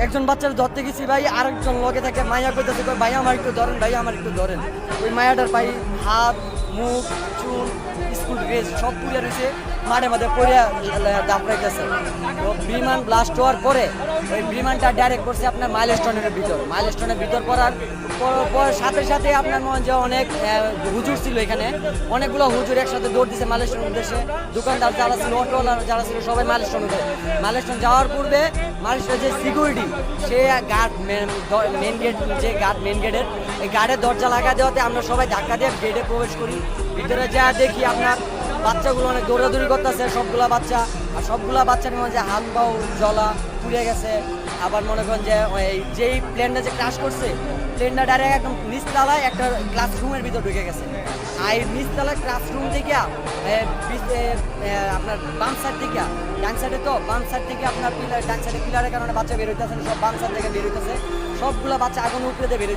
একজন বাচ্চার ধরতে গেছি ভাই, আরেকজন লগে থেকে মায়া কইতেছে ভাই আমার একটু ধরেন, ভাই আমার একটু ধরেন। ওই মায়াটার ভাই হাত মুখ চুল স্কুল ড্রেস সব পুড়ে রয়েছে, মাঠে মাঠে পড়ে দাপড়াইতেছে। তো বিমান ব্লাস্ট হওয়ার পরে ওই বিমানটা ডাইরেক্ট করছে আপনার মাইলস্টোনের ভিতর পড়ার সাথে সাথে আপনার মনে হয় যে অনেক হুজুর ছিল এখানে, অনেকগুলো হুজুর একসাথে দৌড় দিচ্ছে মাইলস্টোনের উদ্দেশ্যে। দোকানদার যারা ছিল, অটোওয়ালা যারা ছিল, সবাই মাইলস্টোন যাওয়ার পূর্বে মাইলস্টোনের যে সিকিউরিটি, সে গার্ড মেন গেট, যে গার্ড মেন গেটের, এই গার্ডের দরজা লাগা দেওয়াতে আমরা সবাই ধাক্কা দিয়ে গেটে প্রবেশ করি। ভিতরে যা দেখি আপনার বাচ্চাগুলো অনেক দৌড়াদৌড়ি করতেছে, সবগুলা বাচ্চা। আর সবগুলা বাচ্চার মনে যে হাত পাও জ্বলা পুড়ে গেছে। আবার মনে করেন যে যেই প্লেনটা যে ক্রাশ করছে, প্লেনটা ডাইরেক্ট একদম নিচতলায় একটা ক্লাসরুমের ভিতর ঢুকে গেছে। আর নিচতলায় ক্লাসরুম থেকে আপনার বাম সাইড থেকে, ডান সাইডে তো বাম সাইড থেকে আপনার পিলার, ডান সাইডে পিলারের কারণে বাচ্চা বের হইতেছে, সব বাম সাইড থেকে বের হইতেছে, সবগুলা বাচ্চা আগুন উপরে বের